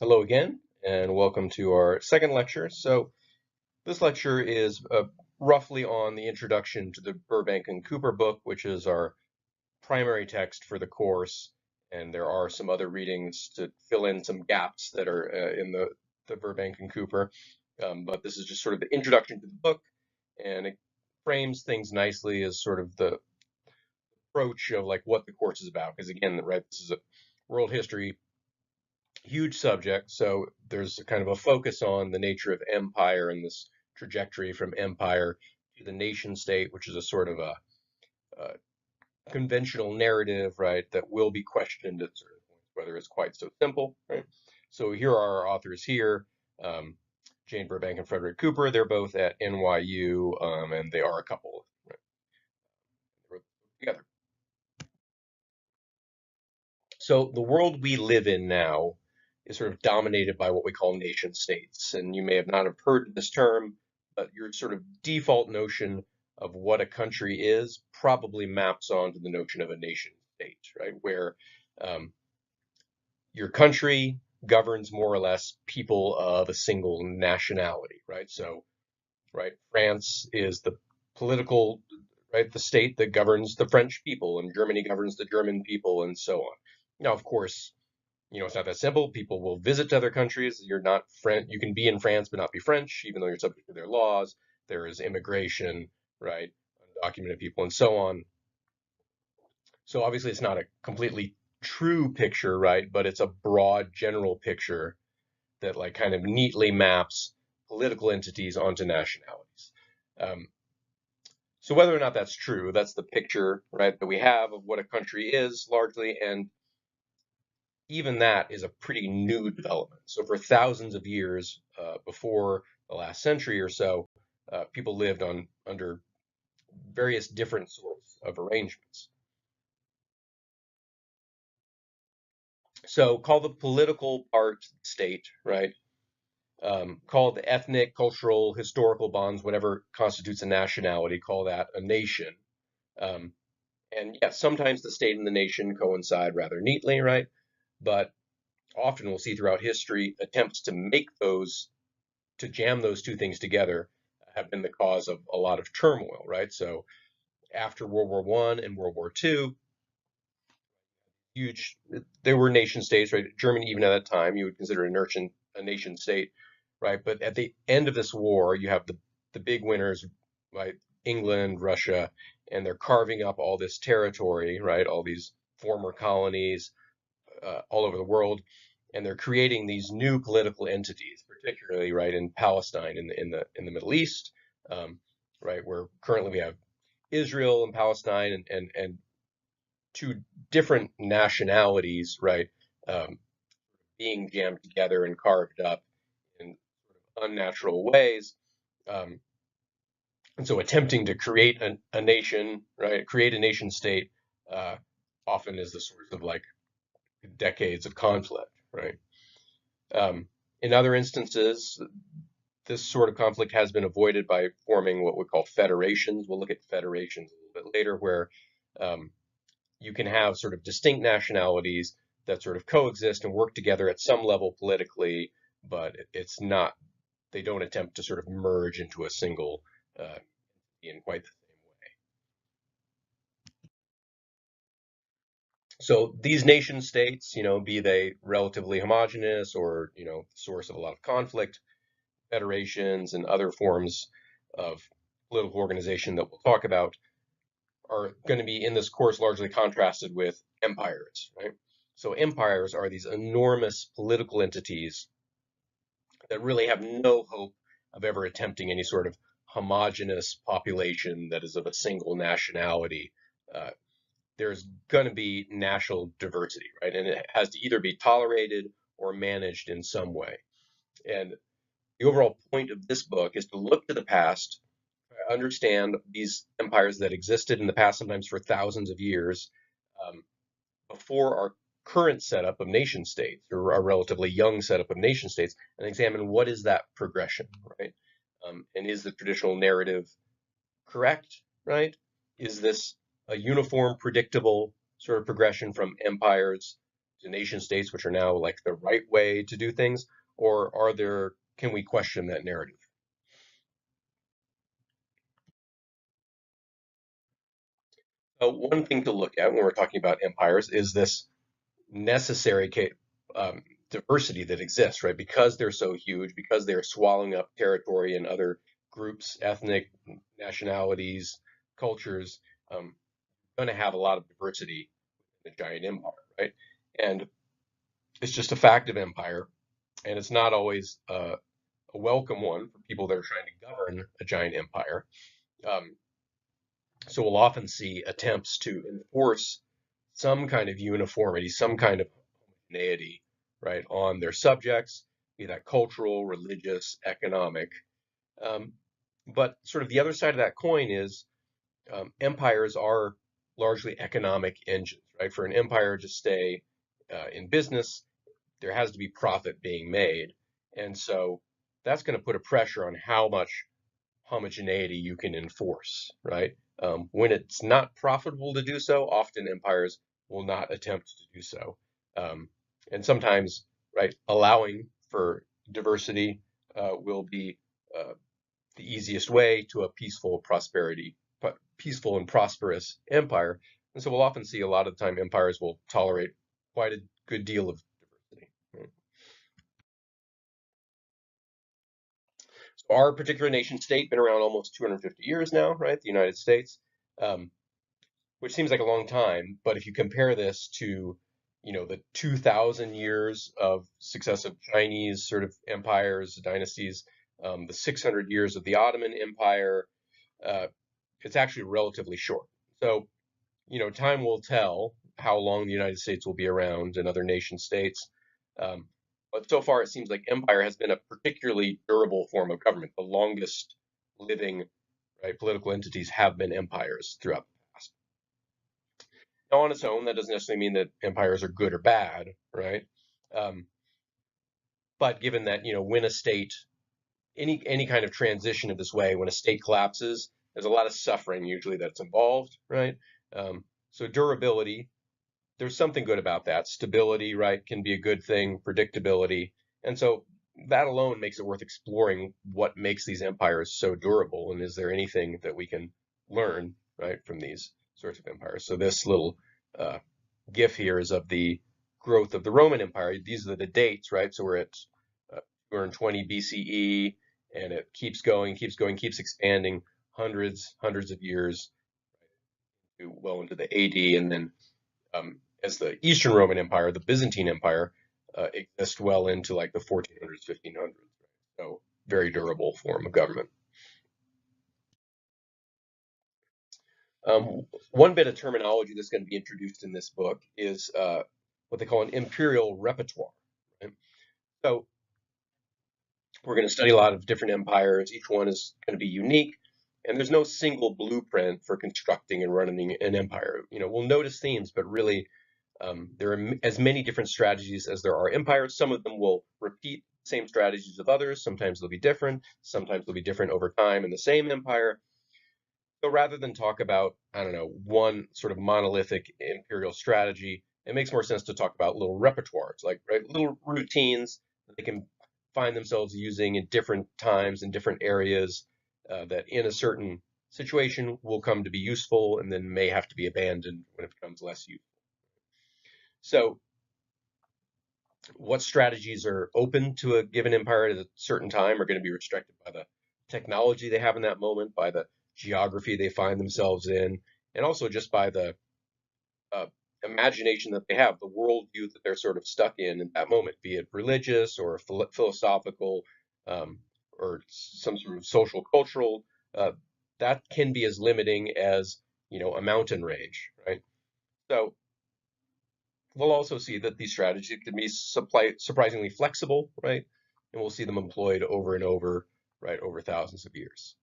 Hello again, and welcome to our second lecture. So this lecture is roughly on the introduction to the Burbank and Cooper book, which is our primary text for the course. And there are some other readings to fill in some gaps that are in the Burbank and Cooper. But this is just sort of the introduction to the book, and it frames things nicely as sort of the approach of like what the course is about. Because again, right, this is a world history huge subject. So there's kind of a focus on the nature of empire and this trajectory from empire to the nation state, which is a sort of a conventional narrative, right, that will be questioned at certain points, whether it's quite so simple, right? So here are our authors here. Jane Burbank and Frederick Cooper. They're both at NYU, and they are a couple, right? They wrote together. So the world we live in now is sort of dominated by what we call nation states. And you may have not have heard this term, but your sort of default notion of what a country is probably maps onto the notion of a nation state, right? Where um, your country governs more or less people of a single nationality, right? So, right, France is the political, right, the state that governs the French people, and Germany governs the German people, and so on. Now, of course, it's not that simple. People will visit to other countries. You're not French. You can be in France but not be French, even though you're subject to their laws. There is immigration, right? Undocumented people and so on. So obviously, it's not a completely true picture, right? But it's a broad, general picture that like kind of neatly maps political entities onto nationalities. Um, so whether or not that's true, that's the picture, right, that we have of what a country is largely, and even that is a pretty new development. So for thousands of years before the last century or so, people lived on under various different sorts of arrangements. So call the political part state, right? Call the ethnic, cultural, historical bonds, whatever constitutes a nationality, call that a nation. Um, and yes, sometimes the state and the nation coincide rather neatly, right? But often we'll see throughout history attempts to make those to jam those two things together have been the cause of a lot of turmoil, right? So after World War One and World War Two, huge there were nation states, right? Germany, even at that time, you would consider a nation state, right? But at the end of this war, you have the big winners, right? England, Russia, and they're carving up all this territory, right? All these former colonies all over the world, and they're creating these new political entities, particularly right in Palestine in the Middle East, um, right where currently we have Israel and Palestine and two different nationalities, right, um, being jammed together and carved up in unnatural ways. Um, and so attempting to create a nation, right, create a nation state, uh, often is the source of like decades of conflict, right? In other instances, this sort of conflict has been avoided by forming what we call federations. We'll look at federations a little bit later, where um, you can have sort of distinct nationalities that sort of coexist and work together at some level politically, but it's not, they don't attempt to sort of merge into a single in quite the same way. So these nation states, be they relatively homogenous or, source of a lot of conflict, federations and other forms of political organization that we'll talk about are going to be in this course largely contrasted with empires, right? So empires are these enormous political entities that really have no hope of ever attempting any sort of homogenous population that is of a single nationality. Uh, there's going to be national diversity, right? And it has to either be tolerated or managed in some way. And the overall point of this book is to look to the past, understand these empires that existed in the past, sometimes for thousands of years, um, before our current setup of nation states, or our relatively young setup of nation states, and examine what is that progression, right? And is the traditional narrative correct, right? Is this a uniform, predictable sort of progression from empires to nation states, which are now like the right way to do things, or can we question that narrative? One thing to look at when we're talking about empires is this necessary diversity that exists, right? Because they're so huge, because they're swallowing up territory and other groups, ethnic nationalities, cultures, going to have a lot of diversity in a giant empire, right? And it's just a fact of empire, and it's not always a welcome one for people that are trying to govern a giant empire. Um, so we'll often see attempts to enforce some kind of uniformity, some kind of homogeneity, right, on their subjects, be that cultural, religious, economic. Um, but sort of the other side of that coin is empires are largely economic engines, right? For an empire to stay in business, there has to be profit being made. And so that's going to put a pressure on how much homogeneity you can enforce, right? When it's not profitable to do so, often empires will not attempt to do so. Um, and sometimes, right, allowing for diversity will be uh, the easiest way to a peaceful and prosperous empire. And so we'll often see a lot of the time empires will tolerate quite a good deal of diversity. Right? So our particular nation state been around almost 250 years now, right? The United States. Um, which seems like a long time, but if you compare this to, the 2000 years of successive Chinese sort of empires, dynasties, the 600 years of the Ottoman Empire, uh, it's actually relatively short. So, time will tell how long the United States will be around and other nation states. Um, but so far, it seems like empire has been a particularly durable form of government. The longest living, right, political entities have been empires throughout the past. Now, on its own, that doesn't necessarily mean that empires are good or bad, right? Um, but given that, when a state, any kind of transition of this way, when a state collapses, there's a lot of suffering usually that's involved, right? Um, so durability, there's something good about that. Stability, right, can be a good thing, predictability. And so that alone makes it worth exploring what makes these empires so durable. And is there anything that we can learn, right, from these sorts of empires? So this little uh, GIF here is of the growth of the Roman Empire. These are the dates, right? So we're at 220 BCE, and it keeps going, keeps going, keeps expanding hundreds of years well into the AD, and then as the Eastern Roman Empire, the Byzantine Empire, exists well into like the 1400s, 1500s. So very durable form of government. One bit of terminology that's going to be introduced in this book is what they call an imperial repertoire. Right? So we're going to study a lot of different empires. Each one is going to be unique, and there's no single blueprint for constructing and running an empire. We'll notice themes, but really there are as many different strategies as there are empires. Some of them will repeat the same strategies of others. Sometimes they'll be different. Sometimes they'll be different over time in the same empire. So rather than talk about, I don't know, one sort of monolithic imperial strategy, it makes more sense to talk about little repertoires, like right, little routines that they can find themselves using in different times in different areas that in a certain situation will come to be useful and then may have to be abandoned when it becomes less useful. So what strategies are open to a given empire at a certain time are going to be restricted by the technology they have in that moment, by the geography they find themselves in, and also just by the uh, imagination that they have, the worldview that they're sort of stuck in that moment, be it religious or philosophical um, or some sort of social cultural. Uh, that can be as limiting as a mountain range, right? So we'll also see that these strategies can be surprisingly flexible, right? And we'll see them employed over and over, right, over thousands of years.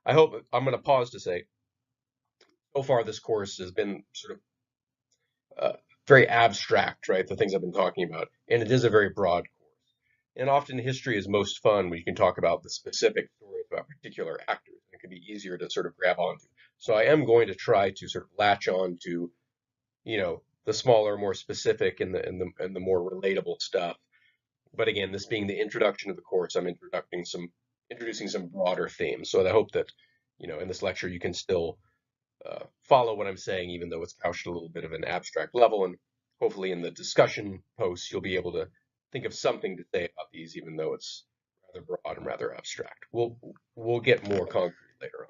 I hope I'm going to pause to say, so far this course has been sort of very abstract, right? The things I've been talking about, and it is a very broad course. And often history is most fun when you can talk about the specific stories about particular actors. It can be easier to sort of grab onto. So I am going to try to sort of latch on to, the smaller, more specific, and the more relatable stuff. But again, this being the introduction of the course, I'm introducing some broader themes. So I hope that, in this lecture you can still follow what I'm saying, even though it's couched at a little bit of an abstract level. And hopefully in the discussion posts, you'll be able to think of something to say about these, even though it's rather broad and rather abstract. We'll get more concrete later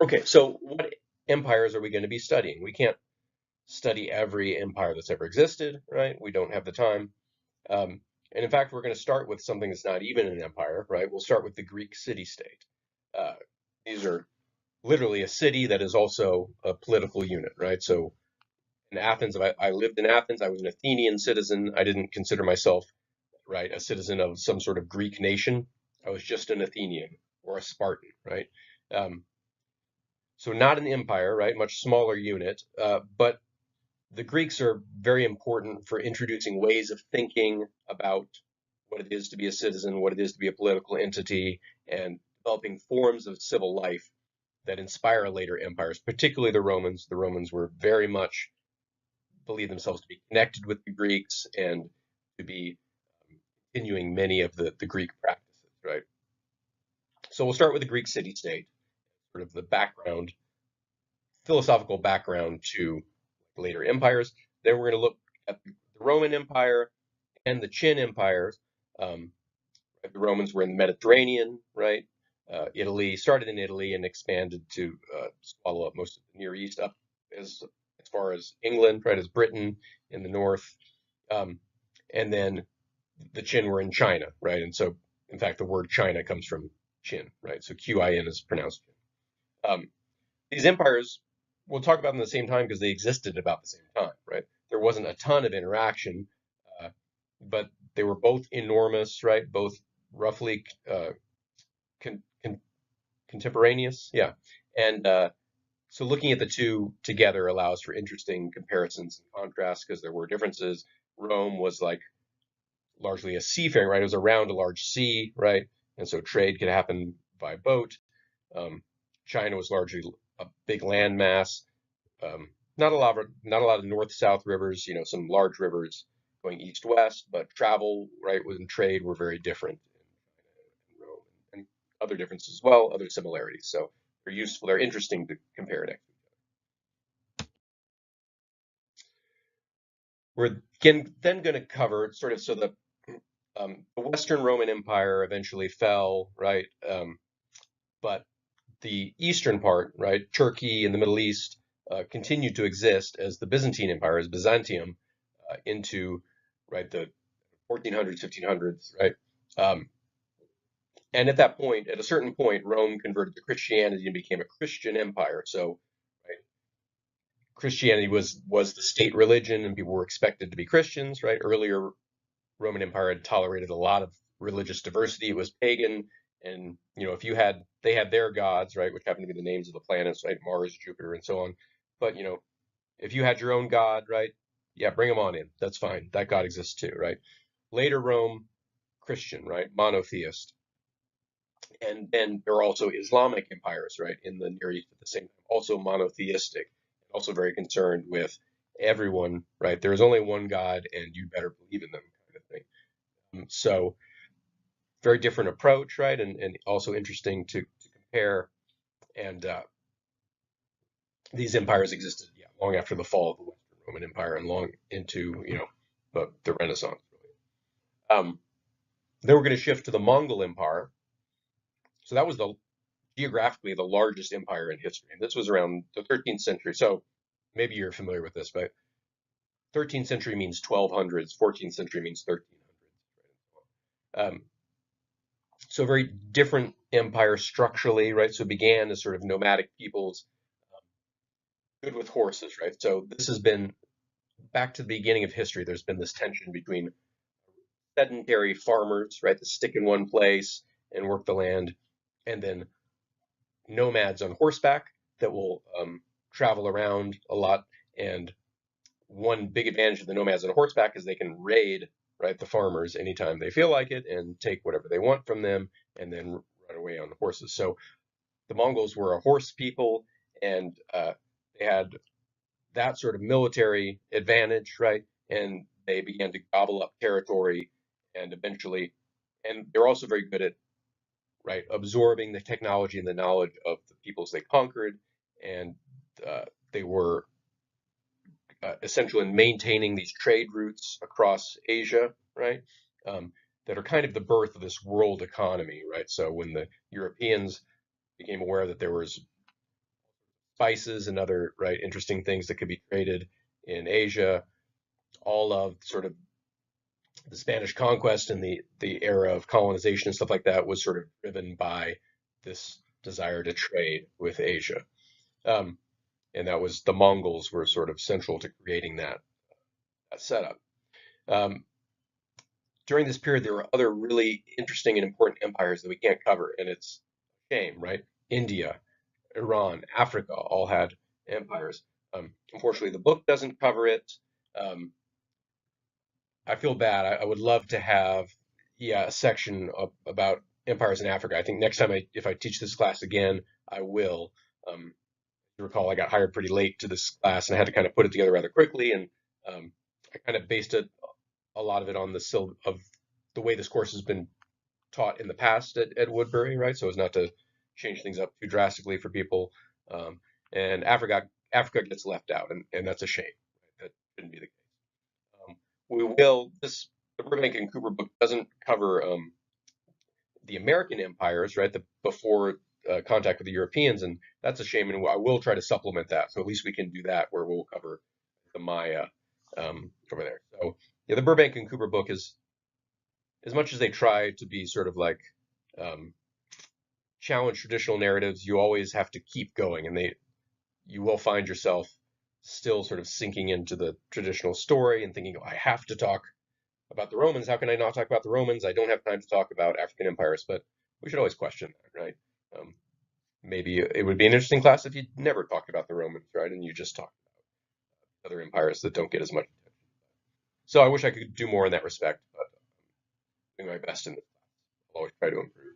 on. Okay, so what empires are we going to be studying? We can't study every empire that's ever existed, right? We don't have the time. Um, and in fact, we're going to start with something that's not even an empire, right? We'll start with the Greek city-state. Uh, these are literally a city that is also a political unit, right? So in Athens, I lived in Athens. I was an Athenian citizen. I didn't consider myself, right, a citizen of some sort of Greek nation. I was just an Athenian or a Spartan, right? Um, so not an empire, right? Much smaller unit, but the Greeks are very important for introducing ways of thinking about what it is to be a citizen, what it is to be a political entity, and developing forms of civil life that inspire later empires, particularly the Romans. The Romans were very much believe themselves to be connected with the Greeks and to be continuing many of the Greek practices, right? So we'll start with the Greek city-state, sort of the background, philosophical background to later empires. Then we're going to look at the Roman Empire and the Qin empires. Um, the Romans were in the Mediterranean, right? Italy started in Italy and expanded to swallow up most of the Near East, up as far as England, right, as Britain in the north, um, and then the Qin were in China, right? And so, in fact, the word China comes from Qin, right? So Qin is pronounced Qin. These empires, we'll talk about them at the same time because they existed about the same time, right? There wasn't a ton of interaction, uh, but they were both enormous, right? Both roughly con con contemporaneous, yeah. And so looking at the two together allows for interesting comparisons and contrasts because there were differences. Rome was like largely a seafaring, right? It was around a large sea, right? And so trade could happen by boat. Um, China was largely a big landmass. Not a lot of north-south rivers, some large rivers going east-west, but travel, right, and trade were very different in Rome, and other differences as well, other similarities. So they're useful, they're interesting to compare next. We're again then going to cover sort of so the Western Roman Empire eventually fell, right? But the eastern part, right, Turkey and the Middle East, continued to exist as the Byzantine Empire, as Byzantium, into right the 1400s, 1500s, right? Um, and at that point, at a certain point, Rome converted to Christianity and became a Christian empire. So, right, Christianity was the state religion, and people were expected to be Christians, right? Earlier Roman Empire had tolerated a lot of religious diversity. It was pagan, and if they had their gods, right, which happened to be the names of the planets, right, Mars, Jupiter, and so on. But if you had your own god, right, yeah, bring them on in. That's fine. That god exists too, right? Later Rome, Christian, right, monotheist, and then there are also Islamic empires, right, in the Near East at the same time, also monotheistic, also very concerned with everyone, right? There is only one God, and you better believe in them, kind of thing. So very different approach, right? And also interesting to compare. And these empires existed, yeah, long after the fall of the Western Roman Empire and long into, the Renaissance. Um, then we're going to shift to the Mongol Empire. So that was geographically the largest empire in history. And this was around the 13th century. So maybe you're familiar with this, but 13th century means 1200s, 14th century means 1300s. So very different empire structurally, right? So it began as sort of nomadic peoples, good with horses, right? So this has been back to the beginning of history. There's been this tension between sedentary farmers, right, that stick in one place and work the land, and then nomads on horseback that will travel around a lot. And one big advantage of the nomads on horseback is they can raid, right, the farmers anytime they feel like it and take whatever they want from them and then run away on horses. So the Mongols were a horse people, and they had that sort of military advantage, right? And they began to gobble up territory and eventually, and they're also very good at, right, absorbing the technology and the knowledge of the peoples they conquered. And they were essential in maintaining these trade routes across Asia, right? Um, that are kind of the birth of this world economy, right? So when the Europeans became aware that there was spices and other, right, interesting things that could be traded in Asia, all of sort of the Spanish conquest and the era of colonization and stuff like that was sort of driven by this desire to trade with Asia. Um, and that was the Mongols were sort of central to creating that setup. Um, During this period, there were other really interesting and important empires that we can't cover, and it's a shame, right? India, Iran, Africa all had empires. Unfortunately, the book doesn't cover it. Um, I feel bad. I would love to have, yeah, a section about empires in Africa. I think next time if I teach this class again, I will. You recall, I got hired pretty late to this class, and I had to kind of put it together rather quickly, and I kind of based a lot of it on of the way this course has been taught in the past at Woodbury, right? So as not to change things up too drastically for people. Um, and Africa gets left out, and that's a shame. That shouldn't be the case. Um, we will this The Burbank and Cooper book doesn't cover the American empires, right? The before contact with the Europeans, and that's a shame. And I will try to supplement that, so at least we can do that where we'll cover the Maya over there. So yeah, the Burbank and Cooper book is, as much as they try to be sort of like um, challenge traditional narratives, you always have to keep going, and you will find yourself still sort of sinking into the traditional story and thinking, oh, I have to talk about the Romans. How can I not talk about the Romans? I don't have time to talk about African empires, but we should always question that, right? Um, Maybe it would be an interesting class if you never talked about the Romans, right? And you just talk about other empires that don't get as much attention. So I wish I could do more in that respect, but I'm doing my best in this class. I'll always try to improve.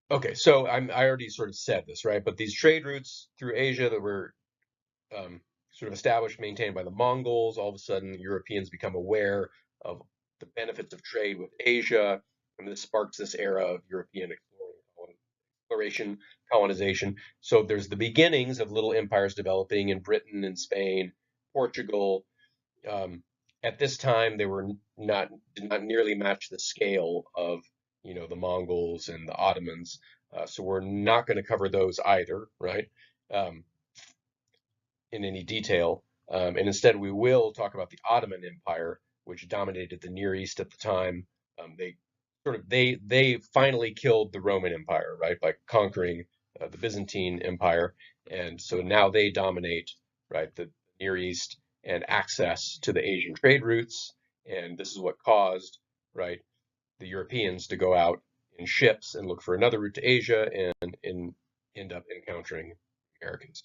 Okay, so I already sort of said this, right? But these trade routes through Asia that were um, sort of established, maintained by the Mongols, all of a sudden Europeans become aware of the benefits of trade with Asia, and this sparks this era of European exploration, colonization. So there's the beginnings of little empires developing in Britain and Spain, Portugal. Um, at this time, they were not did not nearly match the scale of the Mongols and the Ottomans. So we're not going to cover those either, right? Um, in any detail. And instead, we will talk about the Ottoman Empire, which dominated the Near East at the time. They finally killed the Roman Empire, right, by conquering the Byzantine Empire, and so now they dominate, right, the Near East and access to the Asian trade routes. And this is what caused, right, the Europeans to go out in ships and look for another route to Asia and end up encountering Americans.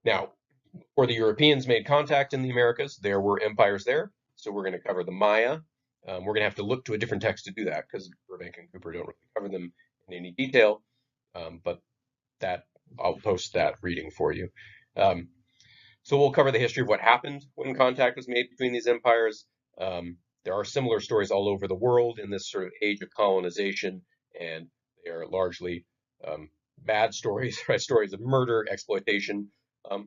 Now, before the Europeans made contact in the Americas, there were empires there. So we're going to cover the Maya. We're going to have to look to a different text to do that because Burbank and Cooper don't really cover them in any detail. But that I'll post that reading for you. Um, so we'll cover the history of what happened when contact was made between these empires. There are similar stories all over the world in this sort of age of colonization, and they are largely bad stories, right? Stories of murder, exploitation,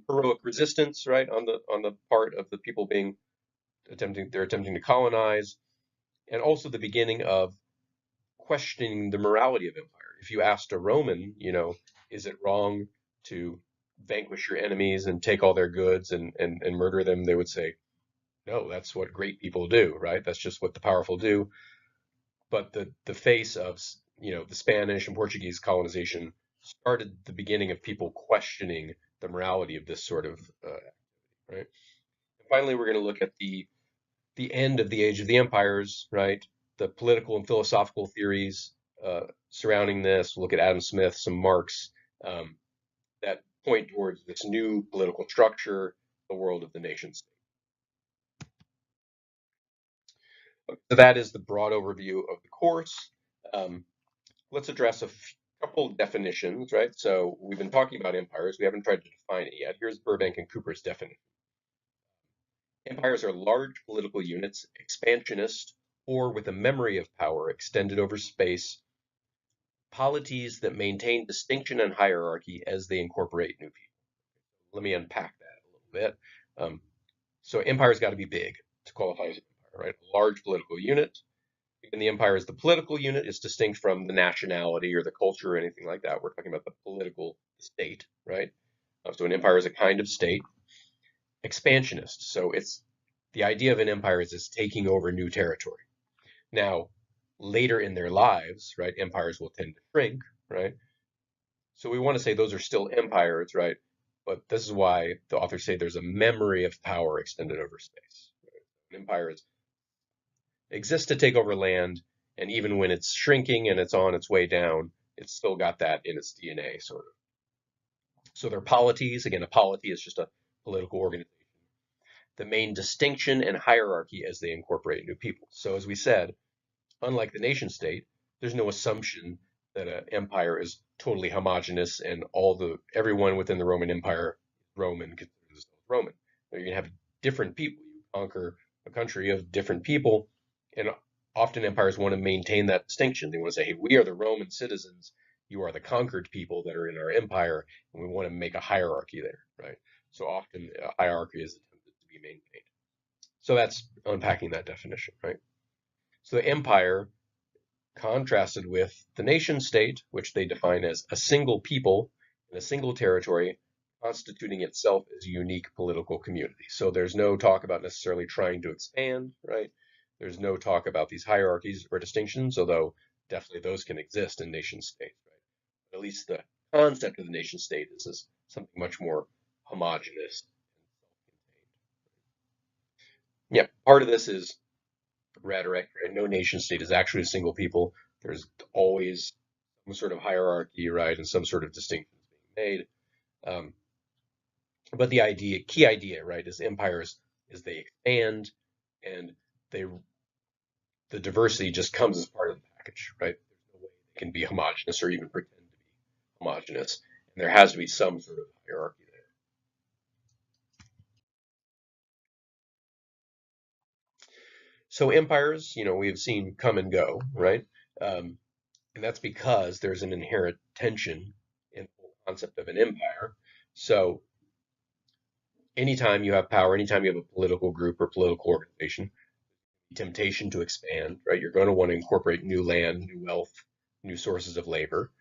heroic resistance, right, on the part of the people they're attempting to colonize, and also the beginning of questioning the morality of empire. If you asked a Roman, is it wrong to vanquish your enemies and take all their goods and murder them, they would say, no, that's what great people do, right? That's just what the powerful do. But the face of the Spanish and Portuguese colonization started the beginning of people questioning the morality of this sort of right. And finally, we're going to look at the end of the age of the empires, right? The political and philosophical theories surrounding this. We'll look at Adam Smith, some Marx um, that point towards this new political structure, the world of the nation state. So that is the broad overview of the course. Um, let's address couple definitions, right? So we've been talking about empires. We haven't tried to define it yet. Here's Burbank and Cooper's definition. Empires are large political units, expansionist, or with a memory of power extended over space, polities that maintain distinction and hierarchy as they incorporate new people. Let me unpack that a little bit. Um, so empire's got to be big to qualify as an empire, right? A large political unit. And the empire is the political unit is distinct from the nationality or the culture or anything like that. We're talking about the political state, right? So an empire is a kind of state. Expansionist. So it's the idea of an empire is it's taking over new territory. Now, later in their lives, right, empires will tend to shrink, right? So we want to say those are still empires, right? But this is why the authors say there's a memory of power extended over space. Right? An empire exists to take over land, and even when it's shrinking and it's on its way down, it's still got that in its DNA, sort of. So their polities, again, a polity is just a political organization. The main distinction and hierarchy as they incorporate new people. So as we said, unlike the nation state, there's no assumption that an empire is totally homogenous and everyone within the Roman Empire Roman considers themselves Roman. You're going to have different people. You conquer a country of different people, and often empires want to maintain that distinction. They want to say, "Hey, we are the Roman citizens. You are the conquered people that are in our empire, and we want to make a hierarchy there." Right. So often a hierarchy is attempted to be maintained. So that's unpacking that definition, right? So the empire contrasted with the nation state, which they define as a single people in a single territory constituting itself as a unique political community. So there's no talk about necessarily trying to expand, right? There's no talk about these hierarchies or distinctions, although definitely those can exist in nation states, right? But at least the concept of the nation state is as something much more homogenous. Yeah, part of this is rhetoric, right? No nation state is actually a single people. There's always some sort of hierarchy, right, and some sort of distinctions being made. Um, but the key idea, right, is empires is they expand and they the diversity just comes as part of the package, right? There's no way they can be homogenous or even pretend to be homogenous, and there has to be some sort of hierarchy there. So empires, we have seen come and go, right? Um, and that's because there's an inherent tension in the whole concept of an empire. So anytime you have power, anytime you have a political group or political organization, temptation to expand, right? You're going to want to incorporate new land, new wealth, new sources of labor.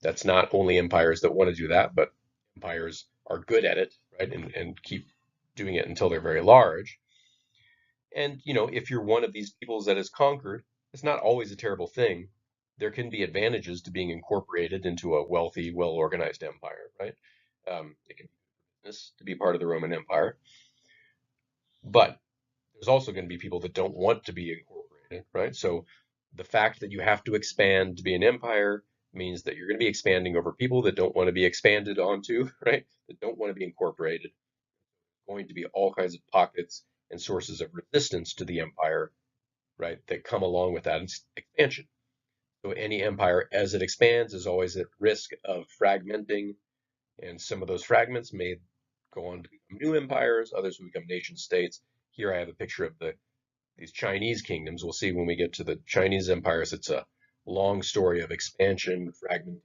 That's not only empires that want to do that, but empires are good at it, right? And keep doing it until they're very large. And, if you're one of these peoples that is conquered, it's not always a terrible thing. There can be advantages to being incorporated into a wealthy, well-organized empire, right? It can be business to be part of the Roman Empire, but there's also going to be people that don't want to be incorporated, right? So the fact that you have to expand to be an empire means that you're going to be expanding over people that don't want to be expanded onto, right? That don't want to be incorporated. Going to be all kinds of pockets and sources of resistance to the empire, right, that come along with that expansion. So any empire, as it expands, is always at risk of fragmenting, and some of those fragments may go on to become new empires, others will become nation states. Here I have a picture of these Chinese kingdoms. We'll see when we get to the Chinese empires, it's a long story of expansion, fragmentation,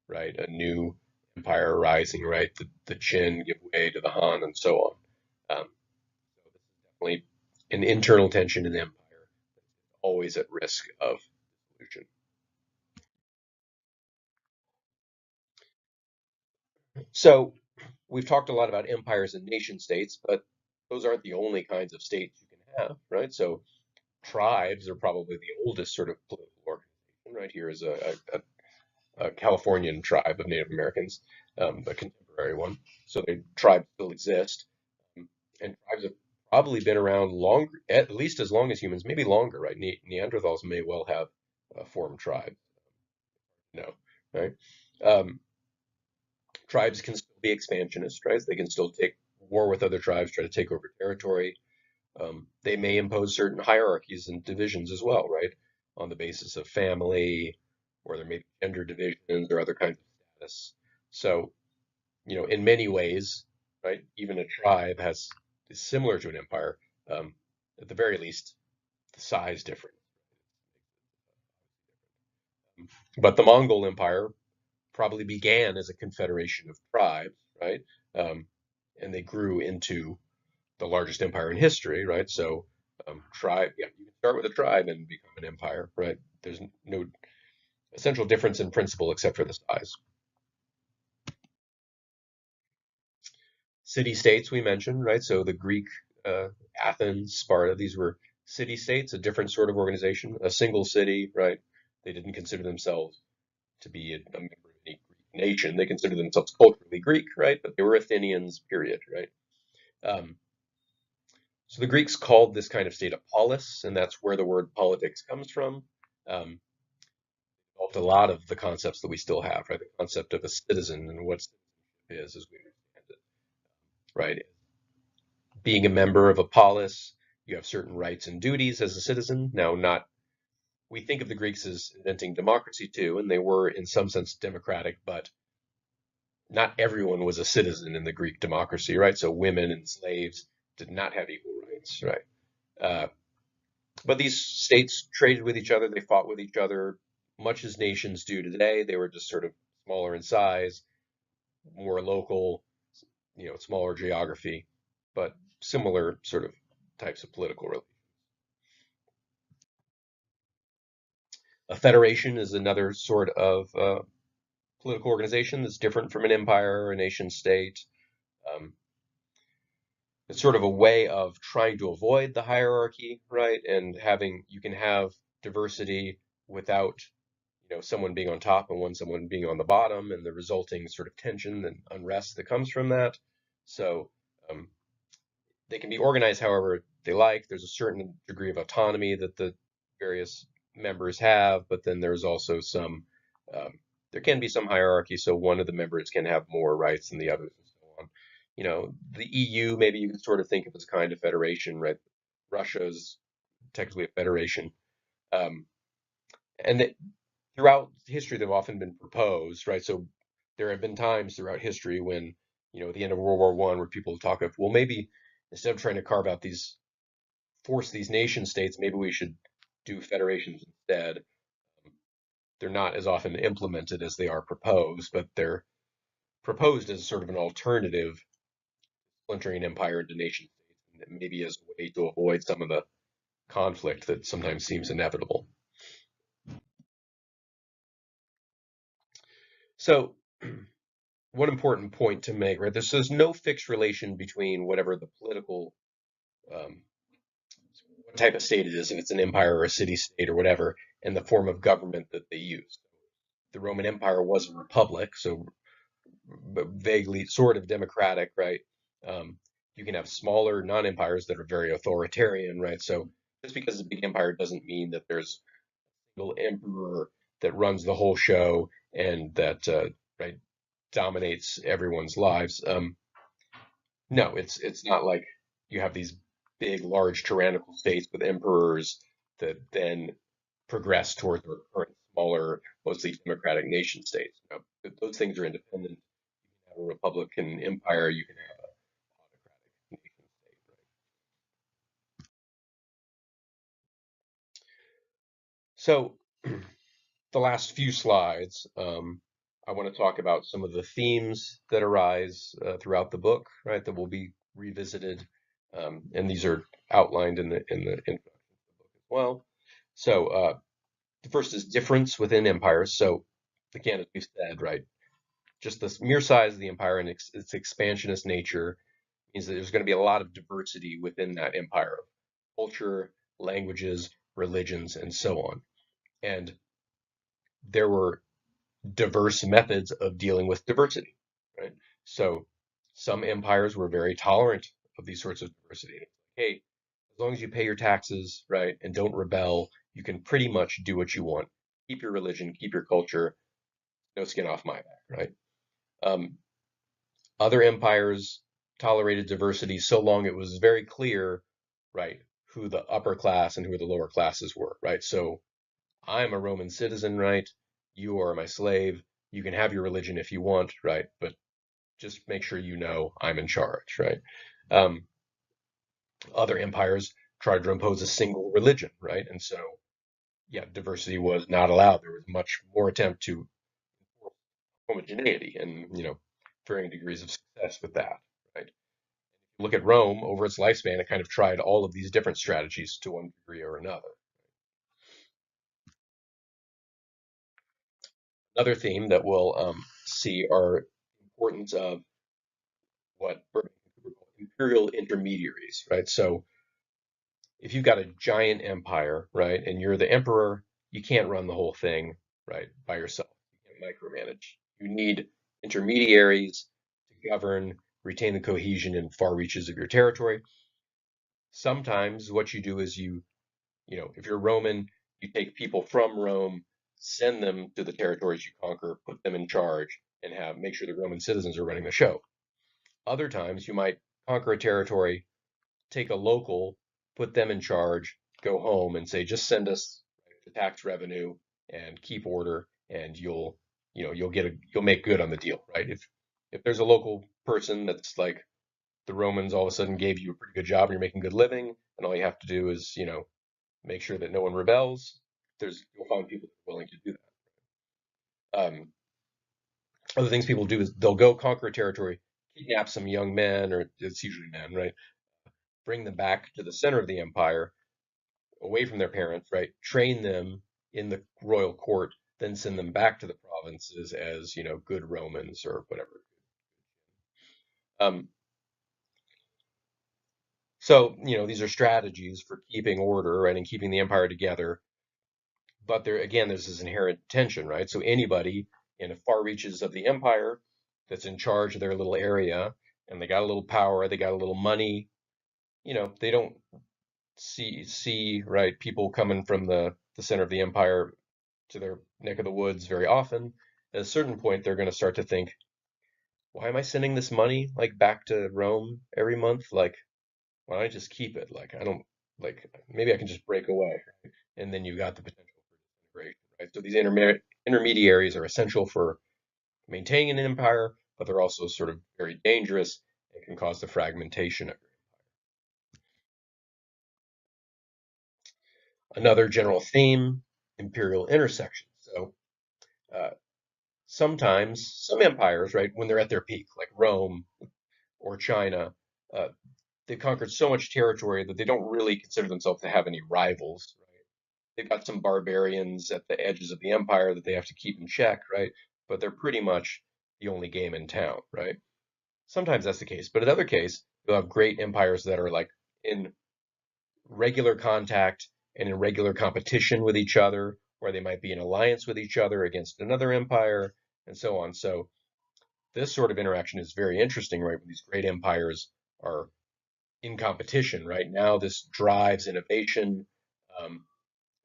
right? A new empire arising, right? The Qin give way to the Han, and so on. So this is definitely an internal tension in the empire, always at risk of dissolution. So we've talked a lot about empires and nation states, but those aren't the only kinds of states you can have, right? So tribes are probably the oldest sort of political organization, right? Here is a Californian tribe of Native Americans, a contemporary one. So the tribes still exist, and tribes have probably been around longer, at least as long as humans, maybe longer, right? Neanderthals may well have formed tribes, no, right? Um, Tribes can still be expansionist, right? They can still take war with other tribes, try to take over territory. They may impose certain hierarchies and divisions as well, right? On the basis of family, or there may be gender divisions or other kinds of status. So, in many ways, right, even a tribe is similar to an empire. Um, at the very least, the size difference. But the Mongol Empire probably began as a confederation of tribes, right? Um, and they grew into the largest empire in history, right? So, tribe, yeah, you can start with a tribe and become an empire, right? There's no essential difference in principle except for the size. City-states we mentioned, right? So the Greek, Athens, Sparta, these were city-states, a different sort of organization, a single city, right? They didn't consider themselves to be a member of any Greek nation. They considered themselves culturally Greek, right? But they were Athenians, period, right? Um, so the Greeks called this kind of state a polis, and that's where the word politics comes from. Um, Involved a lot of the concepts that we still have, right? The concept of a citizen and what citizenship is, as we understand it, right? Being a member of a polis, you have certain rights and duties as a citizen. Now, not we think of the Greeks as inventing democracy too, and they were in some sense democratic, but not everyone was a citizen in the Greek democracy, right? So women and slaves did not have equal rights, right? Uh, but these states traded with each other, they fought with each other, much as nations do today. They were just sort of smaller in size, more local, smaller geography, but similar sort of types of political relations. A federation is another sort of political organization that's different from an empire or a nation state. Um, it's sort of a way of trying to avoid the hierarchy, right? And you can have diversity without, someone being on top and someone being on the bottom, and the resulting sort of tension and unrest that comes from that. So um, they can be organized however they like. There's a certain degree of autonomy that the various members have, but then there's also um, there can be some hierarchy. So one of the members can have more rights than the others, and so on. The EU, maybe you can sort of think of as a kind of federation, right? Russia's technically a federation. Um, and throughout history, they've often been proposed, right? So there have been times throughout history when, at the end of World War I, where people talk of, well, maybe instead of trying to carve out force these nation states, maybe we should do federations instead. They're not as often implemented as they are proposed, but they're proposed as sort of an alternative, splintering empire into nation states, and maybe as a way to avoid some of the conflict that sometimes seems inevitable. So, one important point to make, right? There's no fixed relation between whatever the political, um, what type of state it is, if it's an empire or a city state or whatever, and the form of government that they use. The Roman Empire was a republic, so vaguely sort of democratic, right? Um, you can have smaller non-empires that are very authoritarian, right? So just because it's a big empire doesn't mean that there's a little emperor that runs the whole show and that right dominates everyone's lives. No, it's not like you have these big, large tyrannical states with emperors that then progress towards the current smaller, mostly democratic nation states. Those things are independent. You can have a republican empire, you can have a autocratic nation state, right? So the last few slides, I want to talk about some of the themes that arise throughout the book, right, that will be revisited, and these are outlined in the introduction to the book as well. So the first is difference within empires. So again, as we've said, right, just the mere size of the empire and its expansionist nature means that there's going to be a lot of diversity within that empire, culture, languages, religions, and so on. And there were diverse methods of dealing with diversity, right? So some empires were very tolerant of these sorts of diversity. Hey, as long as you pay your taxes, right, and don't rebel, you can pretty much do what you want. Keep your religion, keep your culture, no skin off my back, right? Um, Other empires tolerated diversity so long it was very clear right, who the upper class and who the lower classes were, right? So I'm a Roman citizen, right? You are my slave. You can have your religion if you want, right? But just make sure you know I'm in charge, right? Um, Other empires tried to impose a single religion, right? And so, yeah, diversity was not allowed. There was much more attempt to homogeneity and, varying degrees of success with that, right? Look at Rome over its lifespan, it kind of tried all of these different strategies to one degree or another. Another theme that we'll see are importance of what imperial intermediaries, right? So if you've got a giant empire, right, and you're the emperor, you can't run the whole thing, right, by yourself. You can't micromanage. You need intermediaries to govern, retain the cohesion and far reaches of your territory. Sometimes what you do is if you're Roman, you take people from Rome, send them to the territories you conquer, put them in charge, and have make sure the Roman citizens are running the show. Other times you might conquer a territory, take a local, put them in charge, go home and say, just send us the tax revenue and keep order, and you'll make good on the deal, right? If there's a local person that's like the Romans all of a sudden gave you a pretty good job and you're making good living, and all you have to do is, make sure that no one rebels, you'll find people willing to do that. Other things people do is they'll go conquer a territory, kidnap some young men, or it's usually men, right? Bring them back to the center of the empire, away from their parents, right? Train them in the royal court, then send them back to the provinces as, good Romans or whatever. Um, so, these are strategies for keeping order, right, and keeping the empire together. But there's this inherent tension, right? So anybody in the far reaches of the empire that's in charge of their little area and they got a little power, they got a little money, they don't see right people coming from the center of the empire to their neck of the woods very often. At a certain point, they're going to start to think, why am I sending this money like back to Rome every month? Like, why don't I just keep it? Like, I don't like maybe I can just break away, and then you got the potential for integration, right? So these intermediaries are essential for maintaining an empire, but they're also sort of very dangerous and can cause the fragmentation of another general theme, imperial intersections. So uh, sometimes some empires, right, when they're at their peak, like Rome or China, uh, they've conquered so much territory that they don't really consider themselves to have any rivals. Right? They've got some barbarians at the edges of the empire that they have to keep in check, right? But they're pretty much the only game in town, right? Sometimes that's the case, but in other case, you'll have great empires that are like in regular contact and in regular competition with each other, or they might be in alliance with each other against another empire, and so on. So this sort of interaction is very interesting, right? When these great empires are in competition, right? Now this drives innovation, um,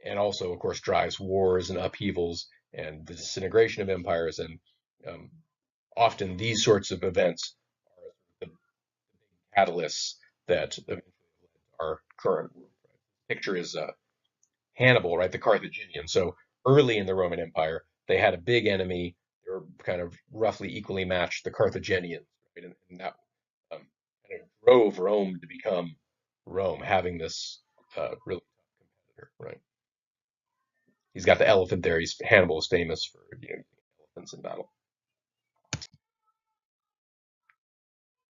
and also, of course, drives wars and upheavals and the disintegration of empires. And um, often these sorts of events are the catalysts that our current picture is Hannibal, right? The Carthaginian. So early in the Roman Empire, they had a big enemy. They were kind of roughly equally matched, the Carthaginians, right? And that kind of drove Rome to become Rome, having this really tough competitor, right? He's got the elephant there. Hannibal is famous for elephants in battle.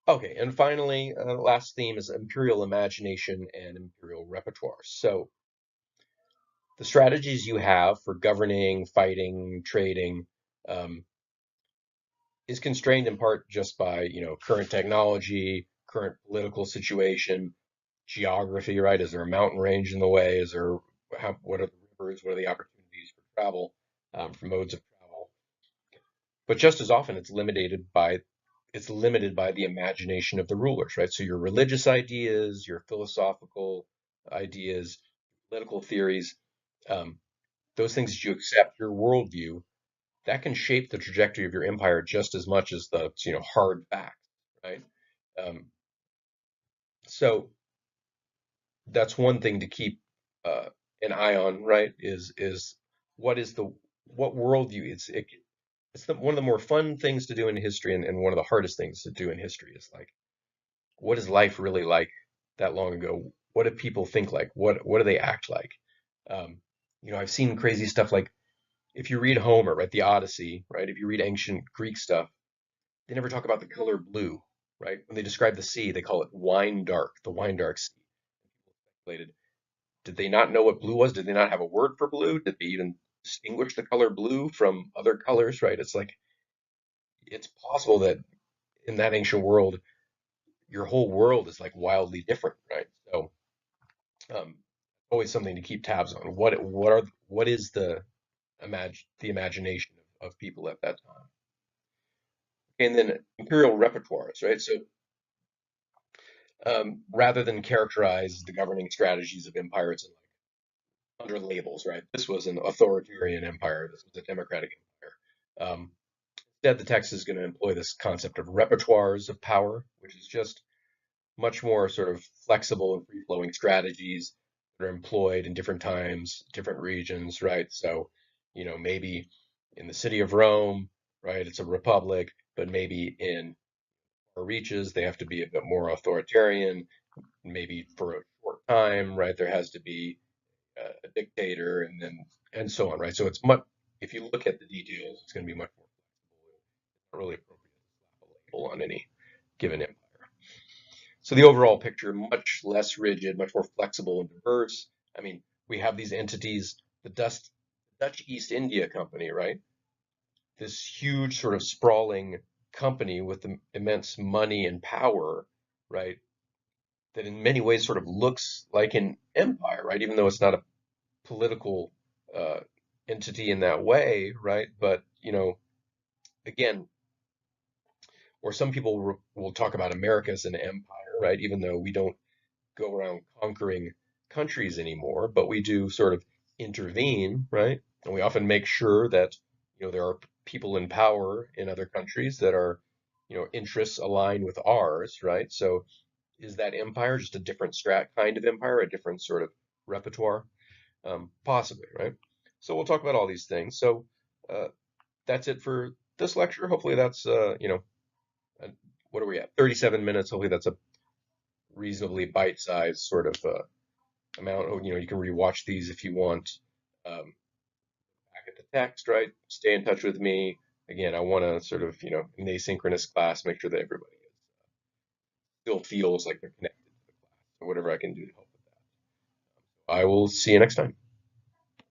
Okay, and finally, last theme is imperial imagination and imperial repertoire. So the strategies you have for governing, fighting, trading, um, is constrained in part just by, current technology, current political situation, geography, right? Is there a mountain range in the way? What are the rivers? What are the opportunities for travel, for modes of travel? But just as often, it's limited by the imagination of the rulers, right? So your religious ideas, your philosophical ideas, political theories, um, those things that you accept, your worldview, that can shape the trajectory of your empire just as much as the hard facts, right? Um, so that's one thing to keep uh, an eye on, right? Is what is the what worldview? It's one of the more fun things to do in history, and one of the hardest things to do in history is like, what is life really like that long ago? What do people think like? What do they act like? Um, I've seen crazy stuff like if you read Homer, right, the Odyssey, right? If you read ancient Greek stuff, they never talk about the color blue, right? When they describe the sea, they call it wine dark, the wine dark sea. Did they not know what blue was? Did they not have a word for blue? Did they even distinguish the color blue from other colors, right? It's like it's possible that in that ancient world, your whole world is like wildly different, right? So, um, always something to keep tabs on. What is the imagination of people at that time? And then imperial repertoires, right? So, rather than characterize the governing strategies of empires under labels, right? This was an authoritarian empire. This was a democratic empire. Instead, the text is going to employ this concept of repertoires of power, which is just much more sort of flexible and free-flowing strategies that are employed in different times, different regions, right? So, maybe in the city of Rome, right, it's a republic, but maybe in our reaches, they have to be a bit more authoritarian. Maybe for a short time, right, there has to be a dictator, and so on, right? So it's much. If you look at the details, it's going to be much more really appropriate to slap a label on any given empire. So the overall picture, much less rigid, much more flexible and diverse. I mean, we have these entities, the Dutch East India Company, right? This huge sort of sprawling company with immense money and power, right? That in many ways sort of looks like an empire, right? Even though it's not a political uh, entity in that way, right? But, again, or some people will talk about America as an empire, right? Even though we don't go around conquering countries anymore, but we do sort of intervene, right? And we often make sure that, there are people in power in other countries that are, interests align with ours, right? So is that empire just a different kind of empire, a different sort of repertoire? Possibly, right? So we'll talk about all these things. So uh, that's it for this lecture. Hopefully that's, uh, what are we at? 37 minutes. Hopefully that's a reasonably bite-sized sort of amount. Oh, you can rewatch these if you want. Back at the text, right? Stay in touch with me. Again, I want to sort of, in asynchronous class, make sure that everybody still feels like they're connected to the class. So whatever I can do to help with that. I will see you next time.